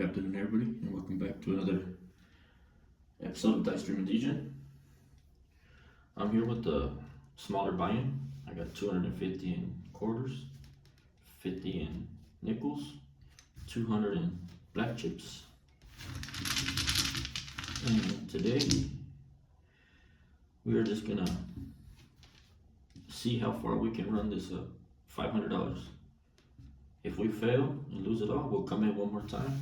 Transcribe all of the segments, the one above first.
Good afternoon, everybody, and welcome back to another episode of Dice Streaming DJ. I'm here with the smaller buy-in. I got 250 in quarters, 50 in nickels, 200 in black chips. And today, we are just gonna see how far we can run this $500. If we fail and lose it all, we'll come in one more time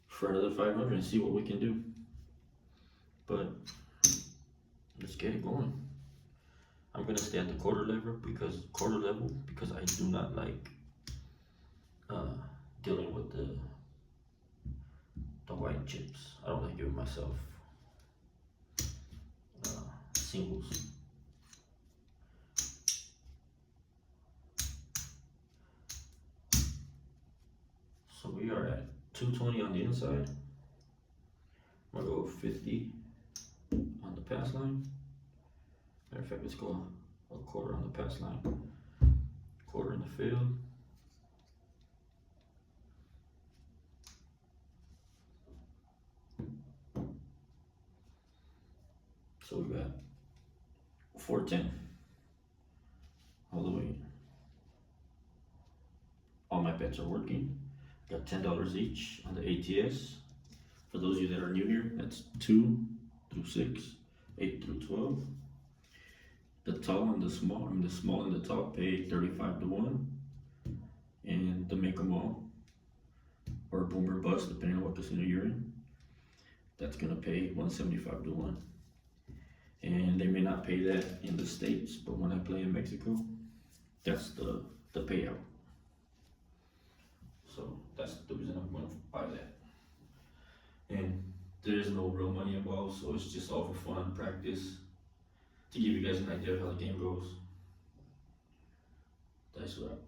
for another 500 and see what we can do. But let's get it going. I'm gonna stay at the quarter level because I do not like dealing with the white chips. I don't like giving myself singles. So we are at 220 on the inside. I'm gonna go 50 on the pass line. Matter of fact, let's go a quarter on the pass line, quarter in the field. So we got 410 all the way. All my bets are working. Got $10 each on the ATS. For those of you that are new here, that's 2 through 6, 8 through 12. The tall and the small, the small and the tall pay 35 to 1. And the make 'em all, or boom or bust, depending on what casino you're in, that's gonna pay 175 to 1. And they may not pay that in the States, but when I play in Mexico, that's the payout. So that's the reason I'm gonna buy that. And there's no real money involved, so it's just all for fun, practice, to give you guys an idea of how the game goes. Dice wrap.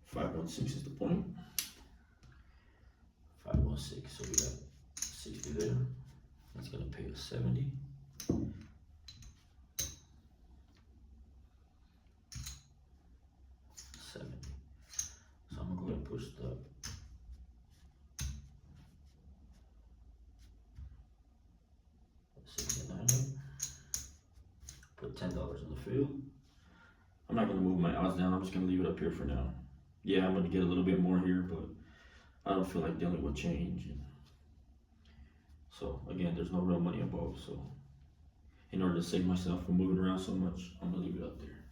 516 is the point. 516, so we got 60 there. That's gonna pay us 70. So I'm gonna go ahead and push the $69 up. Put $10 in the field. I'm not gonna move my odds down. I'm just gonna leave it up here for now. Yeah, I'm gonna get a little bit more here, but I don't feel like dealing with change. So again, there's no real money involved. So in order to save myself from moving around so much, I'm gonna leave it up there.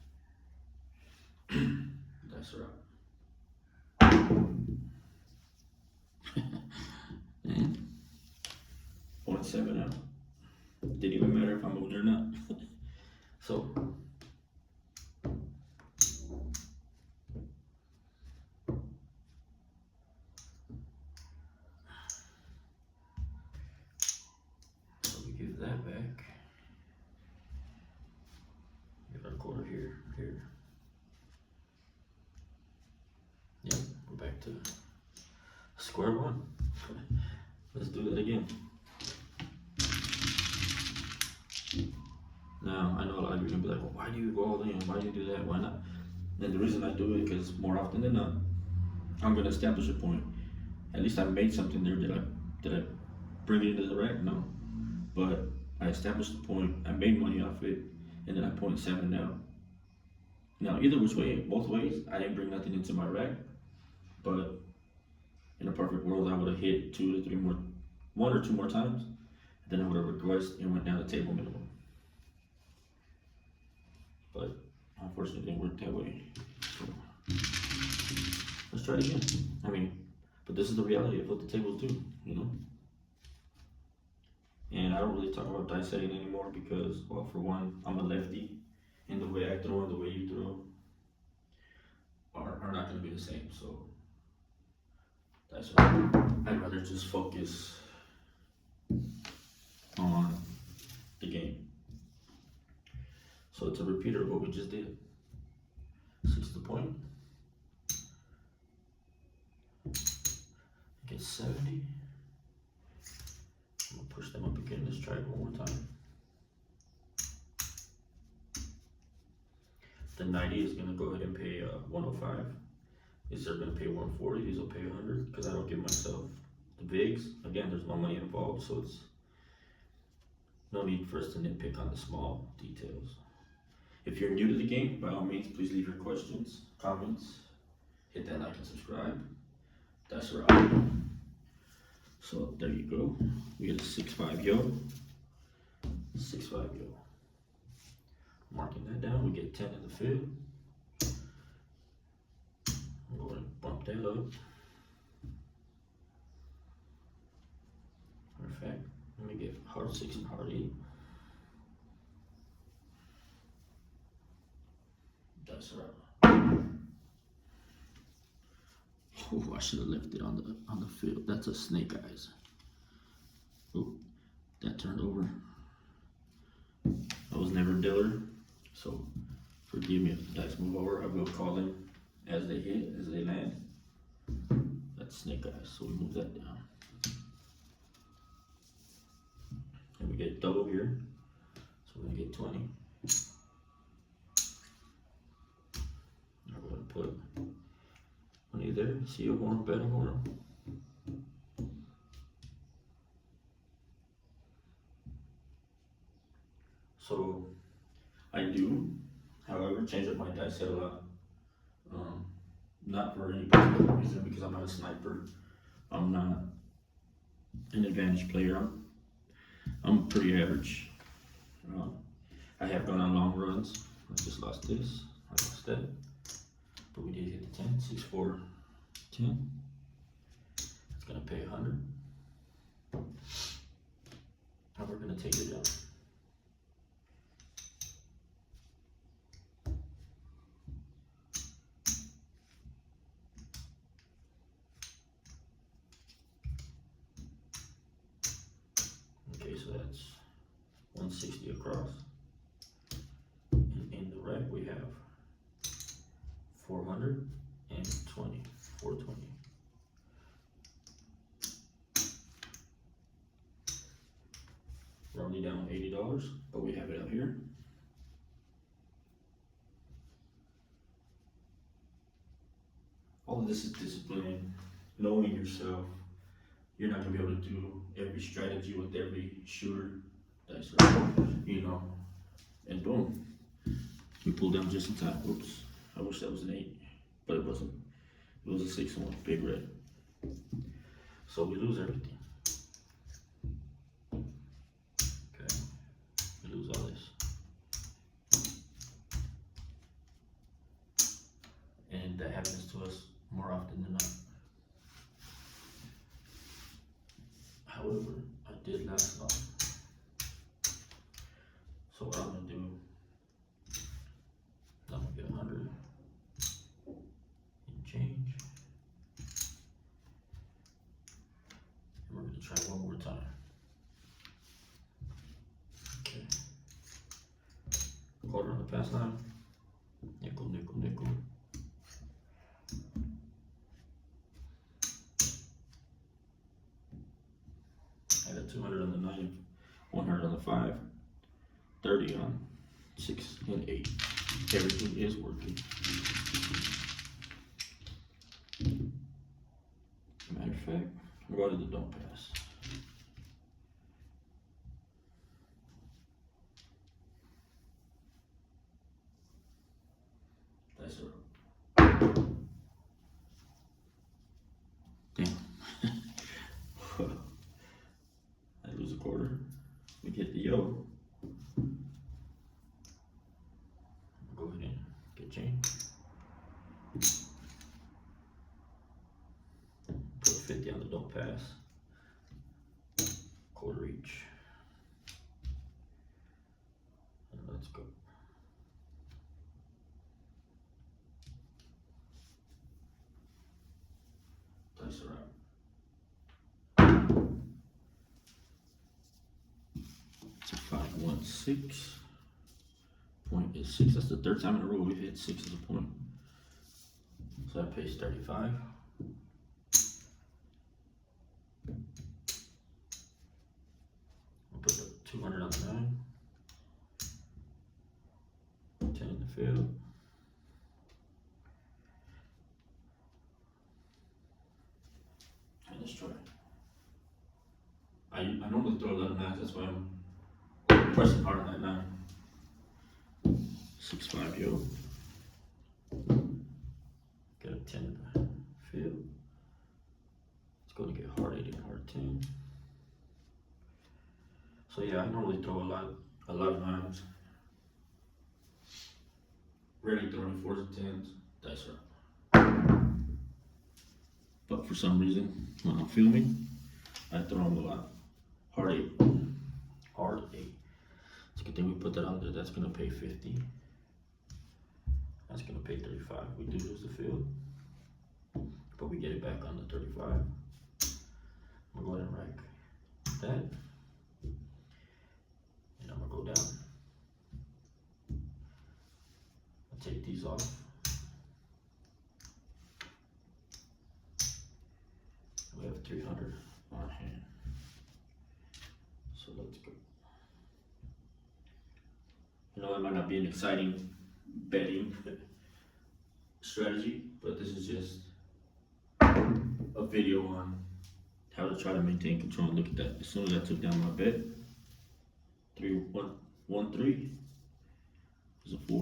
That's right. And 0.7 out. Didn't even matter if I moved or not. So we give that back. Give our quarter here. Yep, we're back to square one. Let's do that again. Now, I know a lot of you are gonna be like, well, why do you go all in? Why do you do that? Why not? And the reason I do it because more often than not, I'm gonna establish a point. At least I made something there. Did I bring it into the rack? No. But I established the point, I made money off it, and then I 0.7 now. Now, either which way, both ways, I didn't bring nothing into my rack, but in a perfect world, I would have hit 2 to 3 more, 1 or 2 more times, then I would have regressed and went down to table minimum. But unfortunately, it didn't work that way. So let's try it again. I mean, but this is the reality of what the tables do, you know? And I don't really talk about dice setting anymore because, well, for one, I'm a lefty, and the way I throw and the way you throw are not going to be the same. So that's why I'd rather just focus on the game. So it's a repeater of what we just did. 6 to the point. Get 70. I'm gonna push them up again. Let's try it one more time. The 90 is gonna go ahead and pay 105. These are gonna pay 140. These will pay 100 because I don't give myself the bigs. Again, there's no money involved, so it's no need for us to nitpick on the small details. If you're new to the game, by all means, please leave your questions, comments, hit that like and subscribe. That's right. So there you go. We get a 6.5 yo. 6.5 yo. Marking that down, we get 10 in the field. I'm going to bump that up. Perfect. Let me get hard 6 and hard 8. That's right. Oh, I should have left it on the field. That's a snake eyes. Oh, that turned over. I was never Diller, so forgive me if the dice move over. I will call them as they hit, as they land. That's snake eyes, so we move that down. And we get double here, so we're gonna get 20. I'm gonna put 20 there. See a horn, bet a horn. So I do, however, change up my dice set a lot. Not for any particular reason, because I'm not a sniper. I'm not an advantage player. I'm pretty average. I have gone on long runs. I just lost this. I lost that. But we did hit the 10. 6, 4, 10. It's gonna pay 100. And we're gonna take it down. Okay, so that's 160 across. And in the rack we have 420, 420. We're only down $80, but we have it out here. All of this is discipline, knowing yourself. You're not gonna be able to do every strategy with every shooter. That's right, you know. And boom, we pull down just in time. Oops, I wish that was an 8, but it wasn't. It was a 6 and 1, big red. So we lose everything. Okay, we lose all this. And that happens to us more often than not. However, I did last long. So what I'm gonna do, I'm gonna get 100 and change. And we're gonna try one more time. Okay. Quarter on the pass line. Nickel, nickel, nickel. I got 200 on the 9, 100 on the 5, 30 on 6 and 8. Everything is working. Matter of fact, I'm going to the don't pass. That's right. Damn. I lose a quarter. We get the yo. Go ahead and get change. Put 50 on the don't pass. Quarter each. And let's go. Dice around. It's a 516. Point is 6. That's the third time in a row we've hit 6 as a point. So that pays 35. We'll put the 200 on the 9. 10 in the field. I normally throw 11 9s, that's why I'm pressing hard on that 9. 6-5, yo. Got a 10 in the field. It's going to get hard 8 and hard 10. So yeah, I normally throw a lot of 9s. Rarely throwing 4s and 10s. That's right. But for some reason, when I'm filming, I throw them a lot. Hard 8. Hard 8. It's a good thing we put that under. That's going to pay 50. That's going to pay 35. We do lose the field, but we get it back on the 35. I'm going to go ahead and rack that. And I'm going to go down. I'll take these off. We have 300 on hand. So let's go. You know, that might not be an exciting betting strategy, but this is just a video on how to try to maintain control. Look at that. As soon as I took down my bet, 3-1-1-3 is a 4.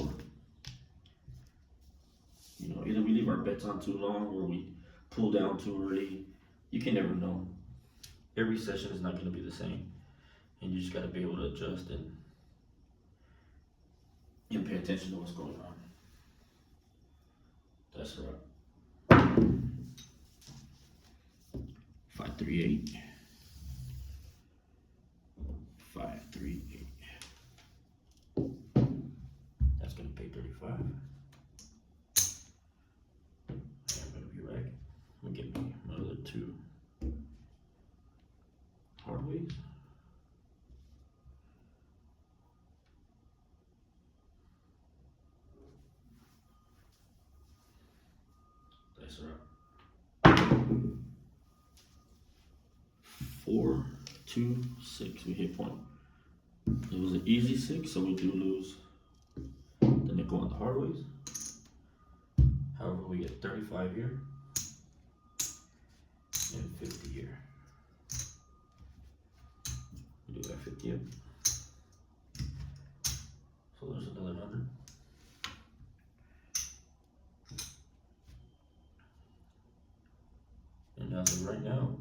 You know, either we leave our bets on too long or we pull down too early. You can never know. Every session is not going to be the same, and you just got to be able to adjust and pay attention to what's going on. That's right. 5-3-8. 5-3-8. That's gonna pay 35. I am gonna be right. I'm gonna get me another 2 hard ways. That's right. 4, 2, 6. We hit point. It was an easy 6, so we do lose the nickel on the hard ways. However, we get 35 here and 50 here. We do that 50 up. So there's another 100. And as of right now,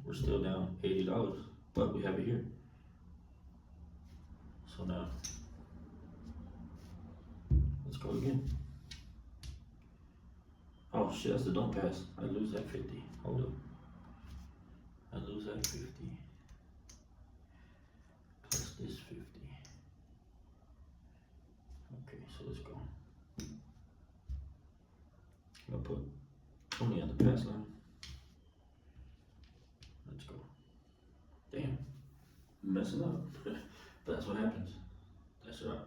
we're still down $80, but we have it here. So now, let's go again. Oh shit, that's the don't pass. I lose that 50. Hold up. I lose that 50. Plus this 50. Okay, so let's go. I'm gonna put 20 on the pass line. Let's go. Damn. I'm messing up. But that's what happens. That's right.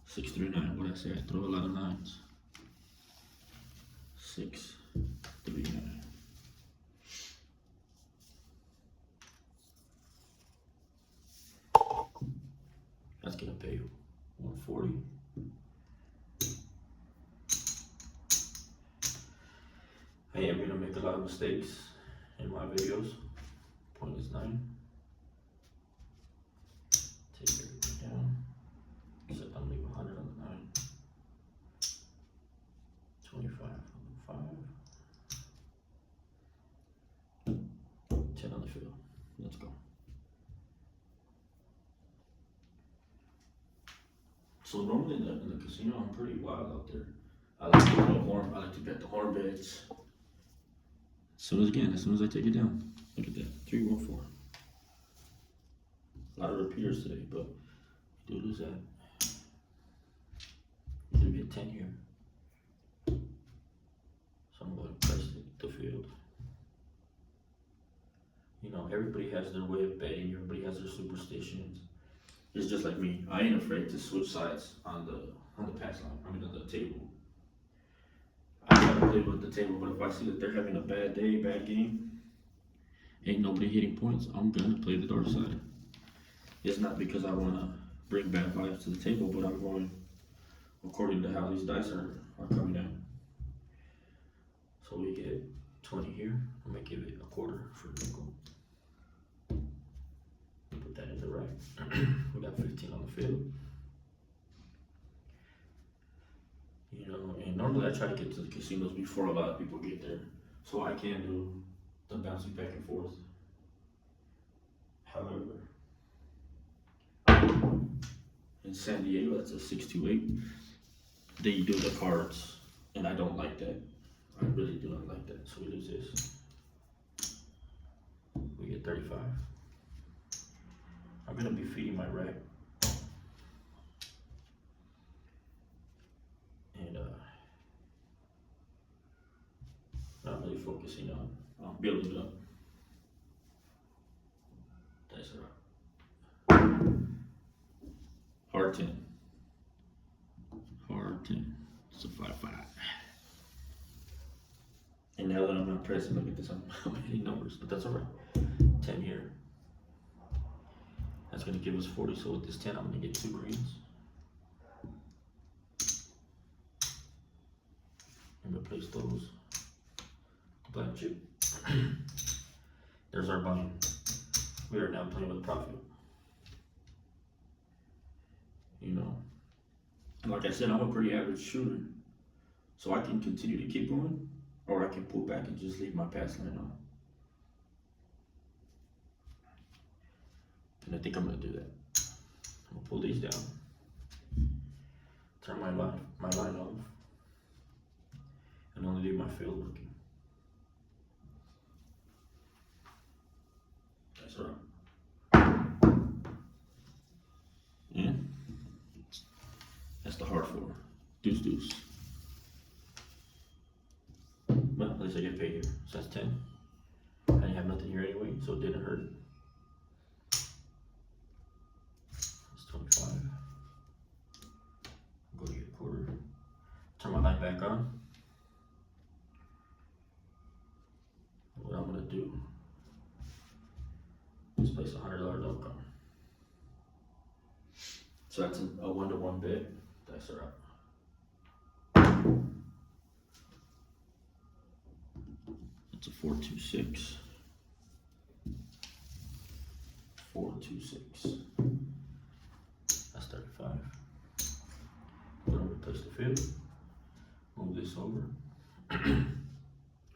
6-3-9. What I say? I throw a lot of 9s. 6-3-9. That's gonna pay 140. I am gonna make a lot of mistakes in my videos. Point is 9. Take everything down. Except I'm leaving 100 on the 9. 25 on the 5. 10 on the field. Let's go. So normally in the casino, I'm pretty wild out there. I like to bet the horn. I like to bet the horn bets. As soon as I take it down, look at that, 3-1-4. A lot of repeaters today, but we do lose that. We do get 10 here. So I'm going to press the field. You know, everybody has their way of betting. Everybody has their superstitions. It's just like me. I ain't afraid to switch sides on the pass line. I mean, on the table. I try to play with the table, but if I see that they're having a bad day, bad game, ain't nobody hitting points, I'm gonna play the dark side. It's not because I wanna bring bad vibes to the table, but I'm going according to how these dice are coming down. So we get 20 here. I'm gonna give it a quarter for nickel. Put that in the right. We got 15 on the field. You know, and normally I try to get to the casinos before a lot of people get there, so I can do the bouncing back and forth. However, in San Diego, that's a 628. They do the cards, and I don't like that. I really do not like that. So we lose this. We get 35. I'm gonna be feeding my rack. And not really focusing on building it up. That's right. Hard 10. Hard 10. It's a 5-5. And now that I'm not pressing, look at this, I'm hitting numbers, but that's alright. 10 here. That's gonna give us 40, so with this 10, I'm gonna get 2 greens. And replace those. Black chip. There's our buy-in. We are now playing with profit. You know, and like I said, I'm a pretty average shooter, so I can continue to keep going, or I can pull back and just leave my pass line on. And I think I'm gonna do that. I'm gonna pull these down, turn my line off, and only leave my field working. That's all right. Yeah, that's the hard 4. Deuce, deuce. Well, at least I get paid here. So that's 10. I didn't have nothing here anyway, so it didn't hurt. That's 25. Go to your quarter. Turn my light back on. What I'm gonna do is place a $100 dunk on. So that's a 1-to-1 bet. That's all right. It's a 4-2-6. 4-2-6. That's 35. We're gonna replace the field. Move this over. Oh,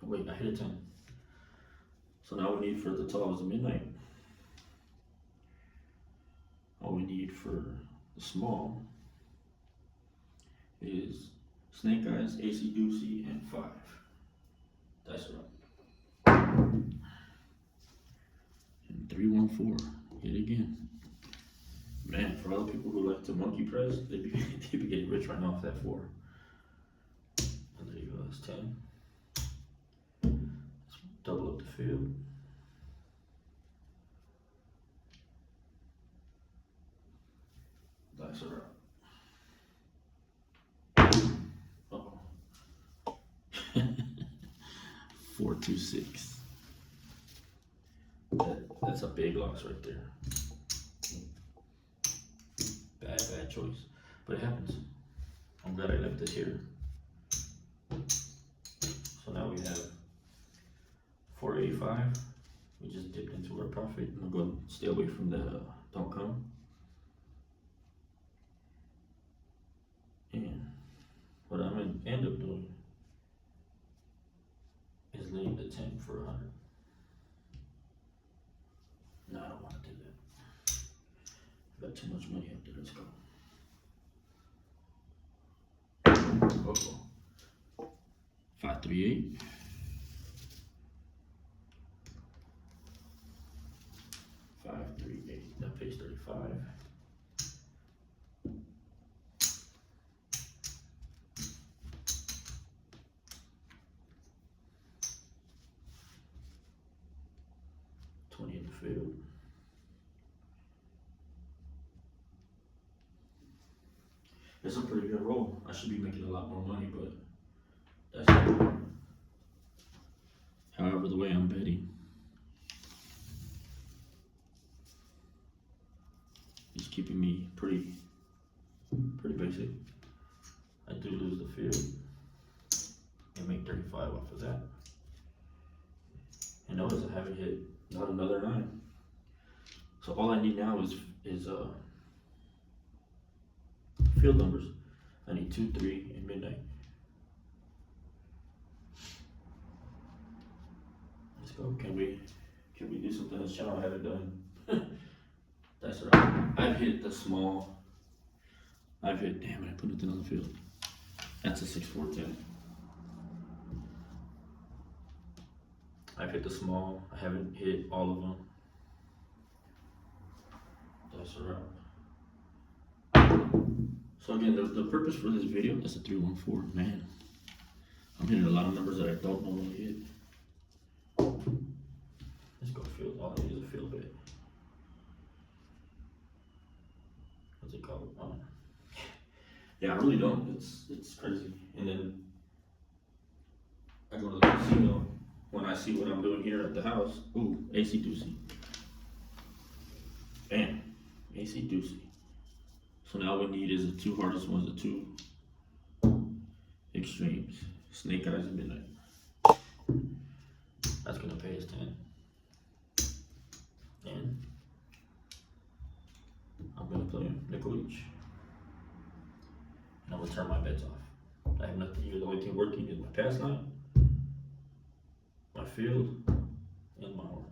wait, I hit a 10. So now we need for the tall is a midnight. All we need for the small is snake eyes, AC deucey, and 5. That's right. And 3-1-4. Hit again. Man, for all the people who like to monkey press, they'd be getting rich right now off that 4. And there you go, that's 10. Let's double up the field. That's all right. Uh-oh. 4-2-6. That's a big loss right there. Bad choice. But it happens. I'm glad I left this here. So now we have 485. We just dipped into our profit. I'm going to stay away from the don't come. And what I'm going to end up doing is leave the 10 for 100. No, I don't want to do that. I got too much money up there. Let's go. Uh-oh. 538. 538. That pays 35. In the field. It's a pretty good roll. I should be making a lot more money, but that's not. However, the way I'm betting is keeping me pretty basic. I do lose the field and make 35 off of that. And notice I haven't hit not another 9. So all I need now is field numbers. I need 2, 3, and midnight. Let's go. Can we do something this channel I haven't done? That's right. I've hit the small. Damn it, I put nothing on the field. That's a 6, 4, 10. I've hit the small. I haven't hit all of them. That's right. So again, the purpose for this video, that's a 314. Man, I'm hitting a lot of numbers that I don't normally hit. Let's go field. All I need is a field bet. What's it called? Yeah, I really don't. It's crazy. And then I go to the casino when I see what I'm doing here at the house. Ooh, AC Doozy. Bam, AC Doozy. So now what we need is the 2 hardest ones, the 2 extremes. Snake Eyes and Midnight. That's gonna pay us 10. And I'm gonna play nickel each. And I'm gonna turn my bets off. I have nothing here. The only thing working is my pass line, my field, and my horn.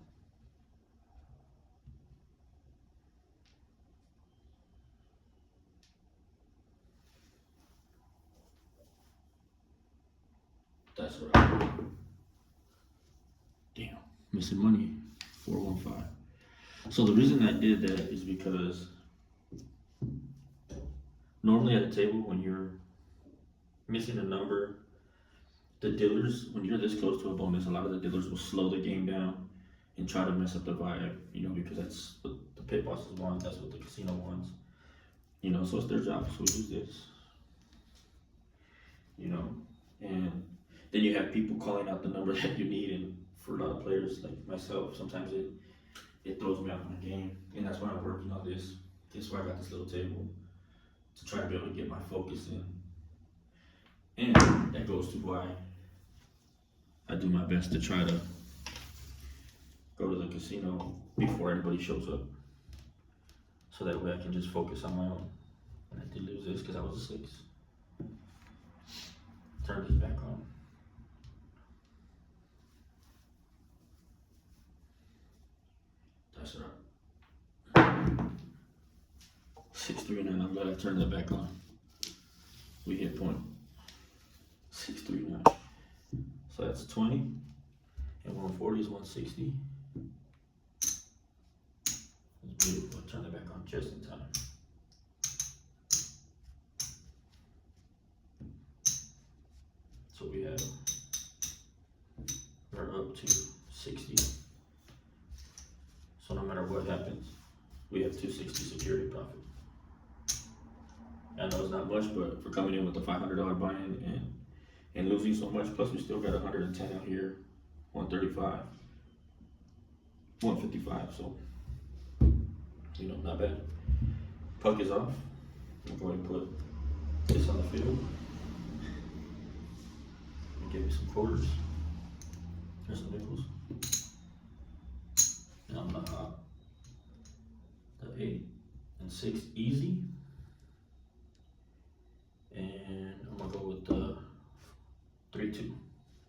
That's right. Damn, missing money. 415. So the reason I did that is because normally at a table, when you're missing a number, the dealers, when you're this close to a bonus, a lot of the dealers will slow the game down and try to mess up the vibe, because that's what the pit bosses want, that's what the casino wants, so it's their job, so we use this, and then you have people calling out the number that you need, and for a lot of players like myself, sometimes it throws me off my game, and that's why I'm working on this. That's why I got this little table, to try to be able to get my focus in. And that goes to why I do my best to try to go to the casino before anybody shows up. So that way I can just focus on my own. And I did lose this because I was a 6. Turn this back on. That's right. 6, 3, 9. I'm glad I turned that back on. We hit point. 6, 3, 9. So that's 20. And 140 is 160. That's beautiful. I'll turn that back on just in time. So we're up to 60. So no matter what happens, we have 260 security profit. I know it's not much, but for coming in with a $500 buy-in and losing so much, plus we still got 110 out here, 135, 155, so, not bad. Puck is off. I'm going to put this on the field. And give me some quarters. There's some nickels. And I'm gonna hop the 8 and 6 easy. And I'm gonna go with the 3, 2,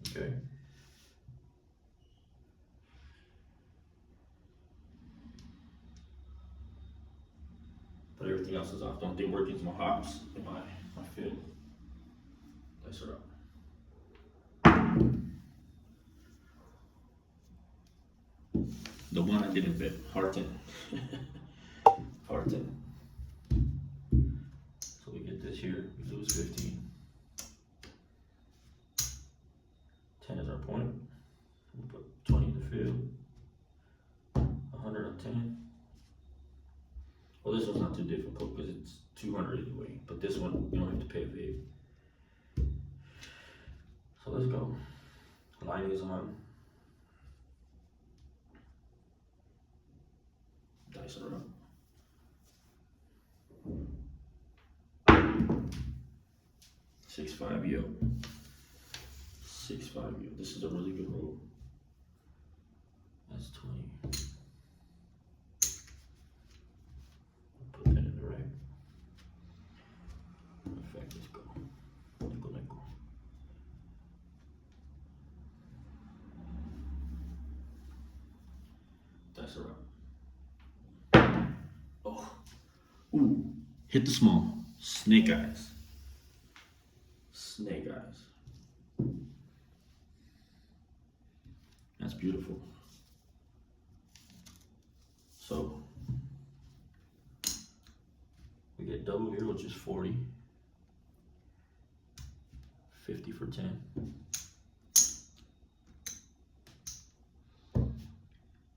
okay? But everything else is off. The only thing working is my hops and my field. That's right. The one I didn't bet, hard 10. Hard 10. So we get this here, we lose 15. 10 is our point. We'll put 20 in the field. 100 on 10. Well, this one's not too difficult because it's 200 anyway, but this one, you don't have to pay a fee. So let's go. Line is on. Dice are up. 6-5 yo. 6-5 yo. This is a really good roll. let's go. Nickel, nickel. That's a wrap. Oh. Ooh. Hit the small. Snake eyes. Snake eyes. That's beautiful. So we get double here, which is 40. 50 for 10.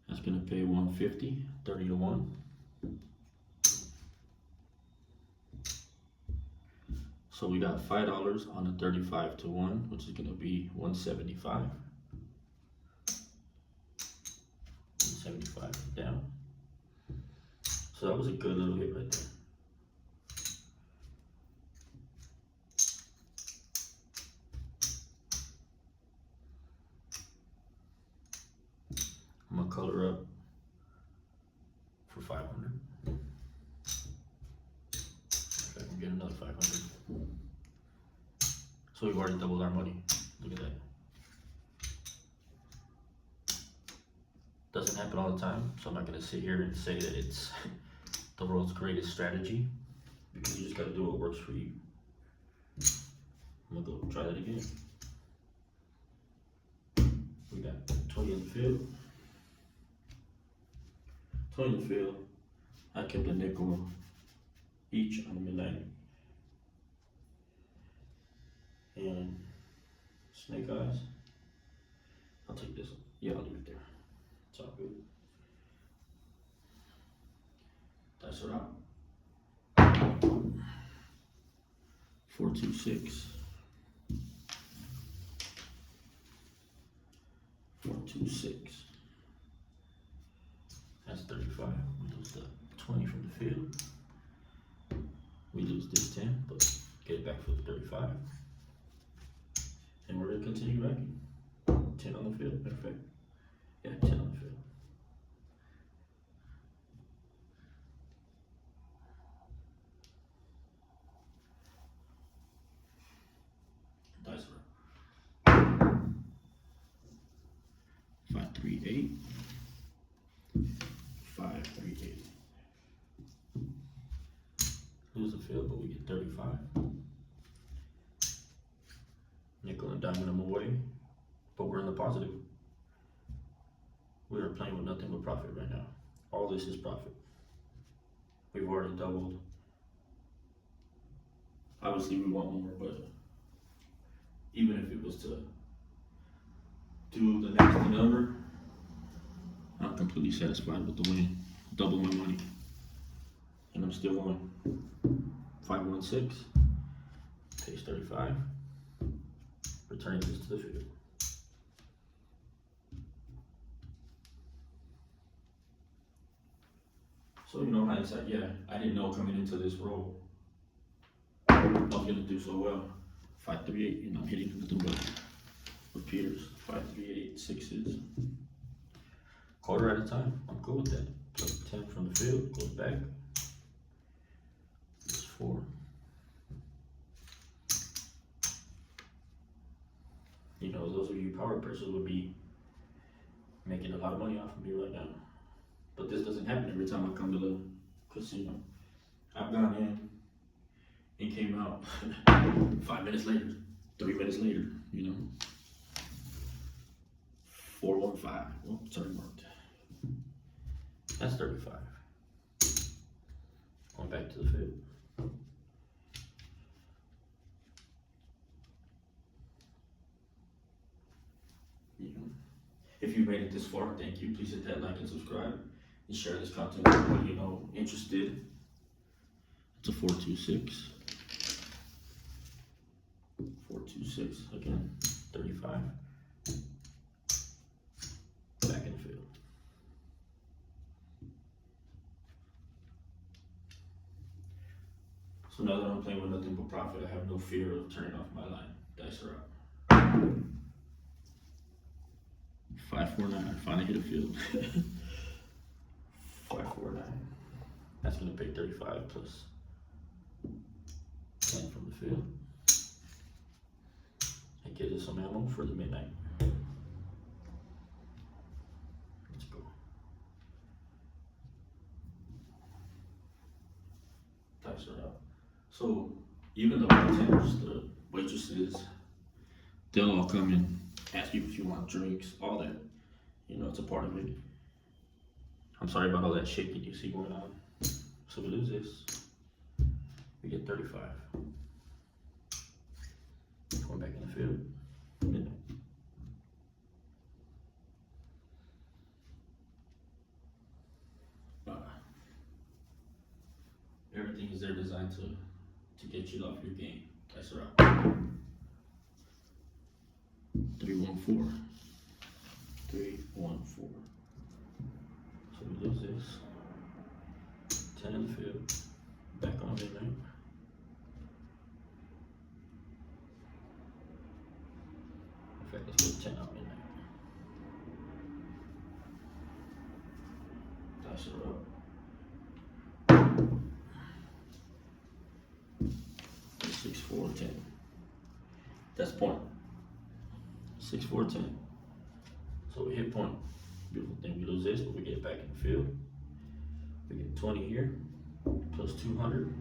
That's gonna pay 150, 30 to 1. So we got $5 on the 35 to 1, which is gonna be 175. 175 down. So that was a good little hit right there. I'm gonna color up for 500. If I can get another 500. So we've already doubled our money. Look at that. Doesn't happen all the time, so I'm not gonna sit here and say that it's the world's greatest strategy, because you just gotta do what works for you. I'm gonna go try that again. We got 20 in the field. 20 in the field. I kept a nickel each on the midnight. And snake eyes. I'll take this one. Yeah, I'll leave it there. It's all good. That's it out. 426. 426. That's 35. We lose the 20 from the field. We lose this 10, but get it back for the 35. And we're gonna continue racking. 10 on the field, matter of fact. Yeah, 10 on the field. Dice roll. 538. 538. Lose the field, but we get 35. Nickel and diamond them away, but we're in the positive. We are playing with nothing but profit right now. All this is profit. We've already doubled. Obviously we want more, but even if it was to do the next number, I'm completely satisfied with the win. Double my money. And I'm still on 516, page 35, returning this to the field. So, you know, hindsight, yeah, I didn't know coming into this role I was gonna do so well. 538, you know, I'm hitting nothing but repeaters. 538, sixes. Quarter at a time, I'm cool with that. Plus 10 from the field, goes back. It's 4. You know, those of you power pressers would be making a lot of money off of me right now. But this doesn't happen every time I come to the casino. I've gone in and came out 5 minutes later, 3 minutes later, you know. 415. Oh, sorry, marked. That's 35. Going back to the field. You know, if you made it this far, thank you. Please hit that like and subscribe and share this content with anyone you know interested. It's a 426. 426 again. 35. Back in the field. So now that I'm playing with nothing but profit, I have no fear of turning off my line. Dice are up. 549. Finally hit a field. 549. That's gonna pay 35 plus 10 from the field. And get us some ammo for the midnight. Let's go. Dice it out. So even the bartenders, the waitresses, they'll all come and ask you if you want drinks, all that. You know, it's a part of it. I'm sorry about all that shaking you see going on. So we lose this. We get 35. Going back in the field. Midnight. Everything is there designed to get you off your game. That's right. 3-1-4. 3-1-4. So we lose this. 10 in the field. Back on midnight. In fact, let's go 10 on midnight. Dice it up. 6-4-10. That's point. 6-4-10. So we hit point. Beautiful thing. We lose this, but we get back in the field. We get 20 here, plus 200.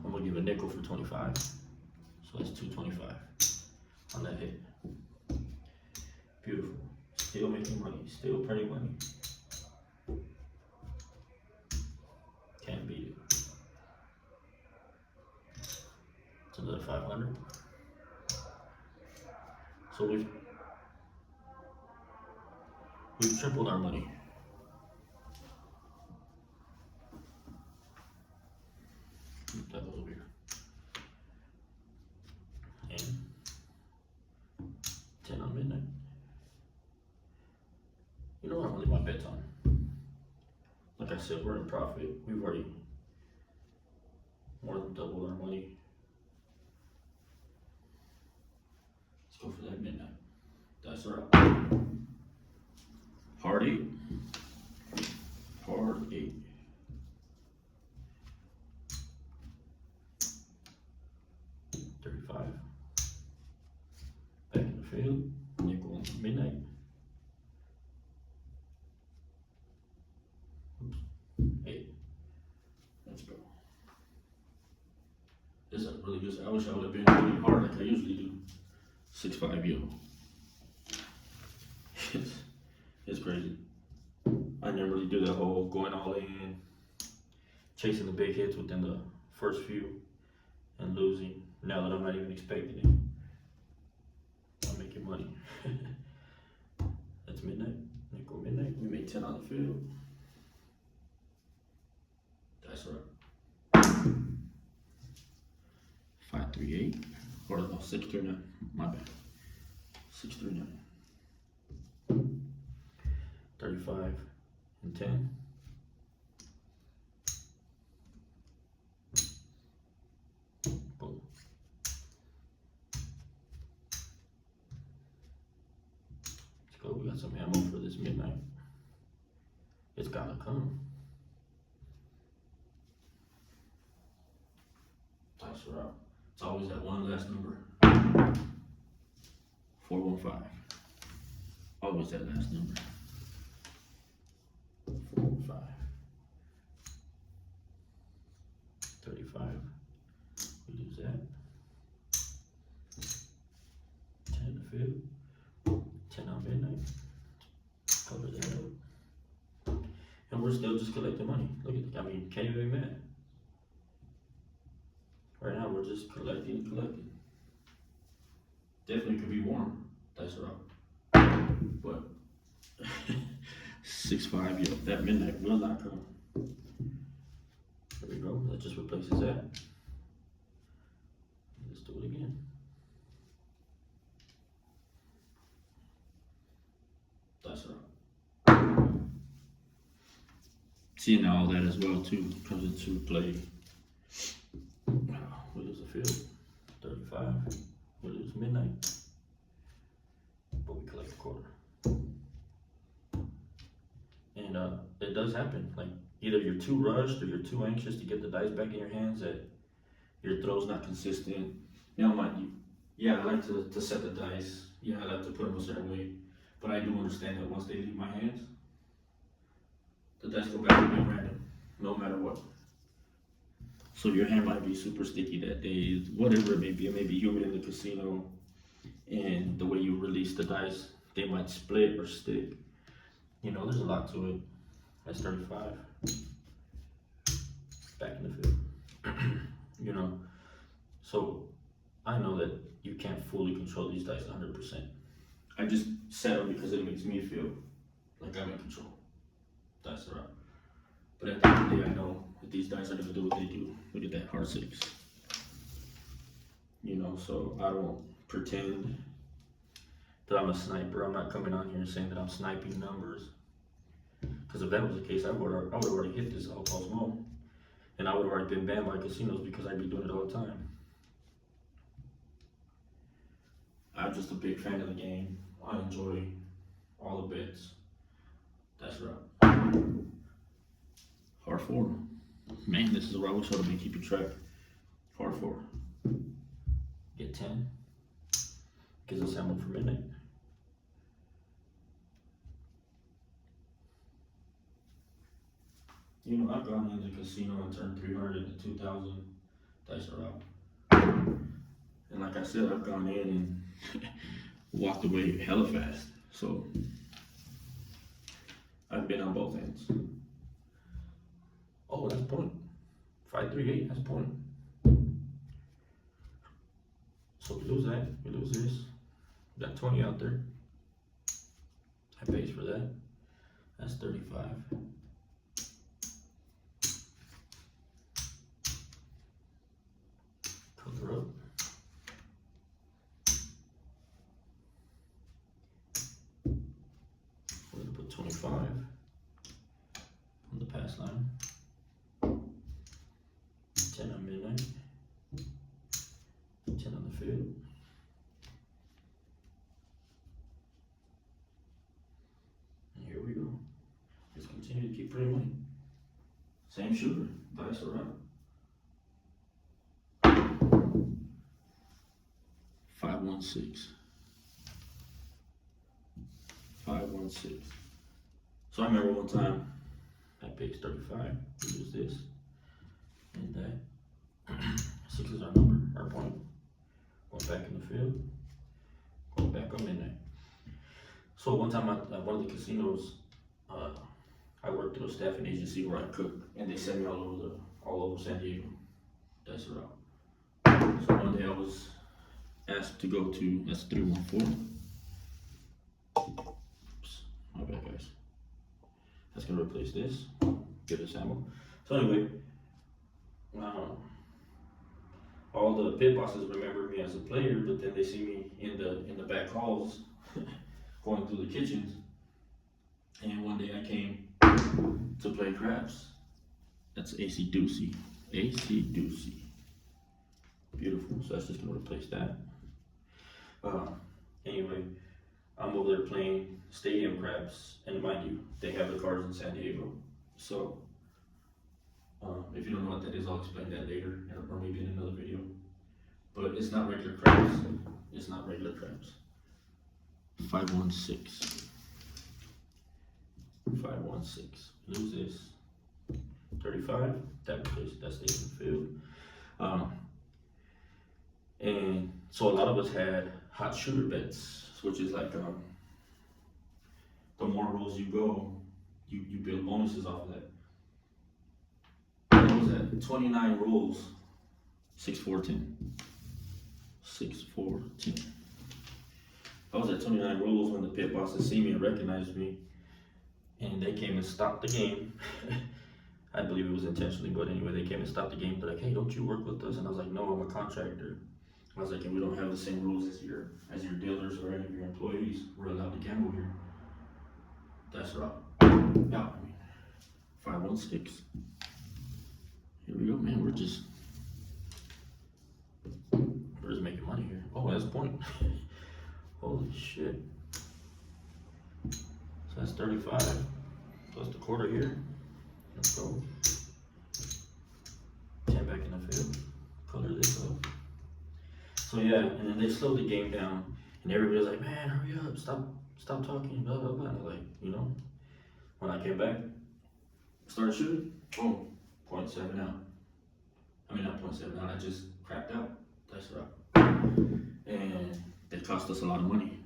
I'm gonna give a nickel for 25. So that's 225 on that hit. Beautiful. Still making money. Still printing money. Can't beat it. It's another 500. So we've tripled our money. Keep that over here. And 10 on midnight. You know what I'm gonna leave my bets on. Like I said, we're in profit. We've already more than doubled our money. Let's go for that midnight. That's right. Hard 8. Hard 8. $35. Back in the field. Nickel on midnight. Oops. 8. Let's go. This is really good. I wish I would have been really hard like I usually do. 6-5 yo. It's crazy. I never really do that whole going all in, chasing the big hits within the first few and losing. Now that I'm not even expecting it, I'm making money. That's midnight. Nickel midnight. We made 10 on the field. That's right. 5-3-8 or no 6-3-9. My bad. 6-3-9. 35 and 10. Boom. Let's go. We got some ammo for this midnight. It's gotta come. Dice her out. It's always that one last number. 415. Always that last number. 415. 35. We lose that. 10 in the field. 10 on midnight. Cover that up. And we're still just collecting money. Look at, I mean, can't even be mad. Right now we're just collecting and collecting. Definitely could be warm. That's right. But 6-5, yo, that midnight will not come. There we go. That just replaces that. Let's do it again. That's right. Seeing now all that as well too comes into play. We lose the field. 35. We lose midnight. But we collect a quarter. And it does happen. Like either you're too rushed or you're too anxious to get the dice back in your hands that your throw's not consistent. Now, mind you, yeah, I like to set the dice. Yeah, I like to put them a certain way. But I do understand that once they leave my hands, the dice go back to being random, no matter what. So your hand might be super sticky that day, whatever it may be. It may be humid in the casino, and the way you release the dice, they might split or stick. You know, there's a lot to it. That's 35. Back in the field. You know, so I know that you can't fully control these dice 100%. I just set them because it makes me feel like I'm in control. That's right. But at the end of the day, I know that these dice are gonna do what they do. Look at that, hard 6. You know, so I don't pretend that I'm a sniper. I'm not coming on here saying that I'm sniping numbers. Because if that was the case, I would have already hit this alcohol smoke. And I would have already been banned by casinos because I'd be doing it all the time. I'm just a big fan of the game. I enjoy all the bits. That's right. Hard 4. Man, this is where I wish I would have been keeping track. Hard 4. Get 10. Gives us ammo for midnight. You know, I've gone into the casino and turned 300 into 2,000. Dice are out. And like I said, I've gone in and walked away hella fast. So I've been on both ends. Oh, that's point. 538, that's point. So we lose that, we lose this. We got 20 out there. I pays for that. That's 35. Color up. We're gonna put 25 on the pass line. 10 on midnight. 10 on the field. And here we go. Just continue to keep putting money. Same shooter. Dice around. 516. 516. So I remember one time I paid 35. We use this and that. 6 is our number, our point. Going back in the field. Going back on midnight. So one time at one of the casinos, I worked through a staffing agency where I cook, and they sent me all over San Diego. That's around. So one day I was asked to go to, that's 314. Oops, my bad guys. That's gonna replace this, give us ammo. So anyway, all the pit bosses remember me as a player, but then they see me in the back halls going through the kitchens. And one day I came to play craps. That's AC Doocy. AC Doocy. Beautiful. So that's just gonna replace that. Anyway, I'm over there playing stadium craps, and mind you, they have the cards in San Diego. So if you don't know what that is, I'll explain that later, or maybe in another video. But it's not regular craps. It's not regular craps. 516. 516. Lose this. 35. That stays in the field. And so a lot of us had hot shooter bets, which is like the more rolls you go, you build bonuses off of that. What was that? 29 rolls. 6-4-10. 6-4-10. I was at 29 rolls when the pit bosses see me and recognized me, and they came and stopped the game. I believe it was intentionally, but anyway, they came and stopped the game. They're like, "Hey, don't you work with us?" And I was like, "No, I'm a contractor." I was like, "And we don't have the same rules as your dealers or any of your employees. We're allowed to gamble here." That's right. Yeah, 516. Here we go, man. We're just making money here. Oh, that's a point. Holy shit. So that's 35 plus the quarter here. Let's go. 10 back in the field. Color this up. So yeah, and then they slowed the game down, and everybody's like, man, hurry up, stop talking, blah blah blah. And like, when I came back, started shooting, boom, 0.7 out. I mean, not 0.7 out. I just crapped out. That's right. And it cost us a lot of money.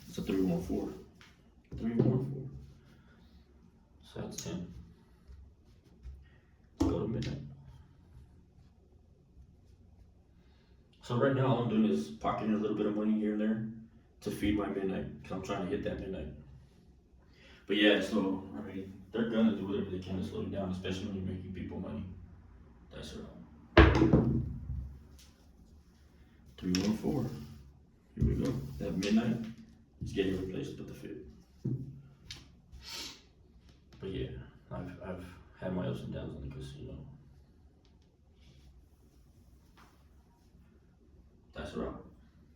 It's a 314. 314. So that's 10. Let's go to midnight. So right now, all I'm doing is pocketing a little bit of money here and there to feed my midnight, because I'm trying to hit that midnight. But yeah, so I mean, they're gonna do whatever they can to slow you down, especially when you're making people money. That's right. 314. Here we go. That midnight is getting replaced with the fib. But yeah, I've had my ups and downs in the casino. That's right.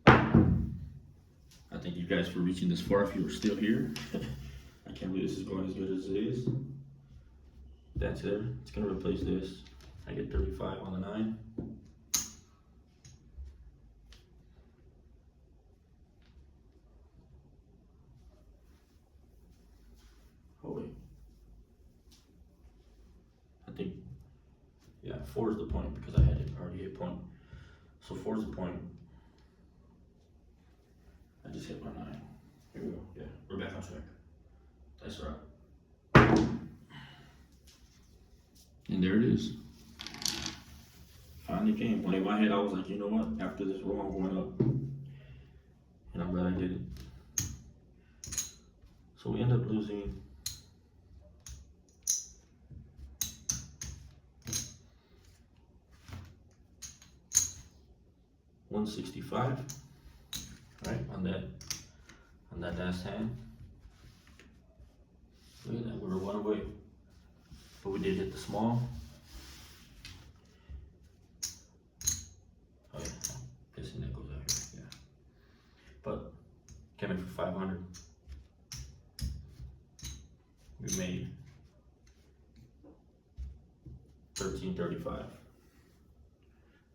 I thank you guys for reaching this far. If you are still here, I can't believe this is going as good as it is. That's it. It's gonna replace this. I get 35 on the 9. Oh wait. I think, yeah, 4 is the point because I had it already hit point. So 4 is the point. I just hit my 9. Here we go. Yeah, we're back on track. That's right. And there it is. Finally came. When in my head, I was like, you know what? After this roll, I'm going up. And I'm glad I did it. So we end up losing $165, right, on that last hand. Look at that, we were 1 away. But we did hit the small. Oh yeah, I'm guessing that goes out here, yeah. But came in for 500. We made 1335.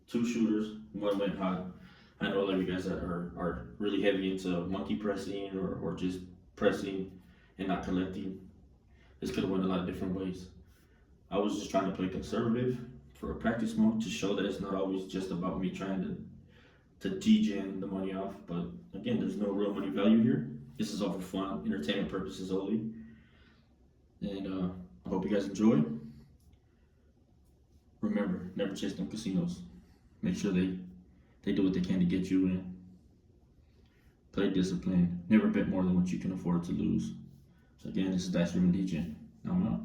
2 shooters, 1 went hot. I know a lot of you guys that are really heavy into monkey pressing or just pressing and not collecting. This could have went a lot of different ways. I was just trying to play conservative for a practice mode to show that it's not always just about me trying to degen the money off. But again, there's no real money value here. This is all for fun, entertainment purposes only. And I hope you guys enjoy. Remember, never chase them casinos. Make sure they do what they can to get you in. Play discipline. Never bet more than what you can afford to lose. So again, this is Dice Room Legion. I'm out.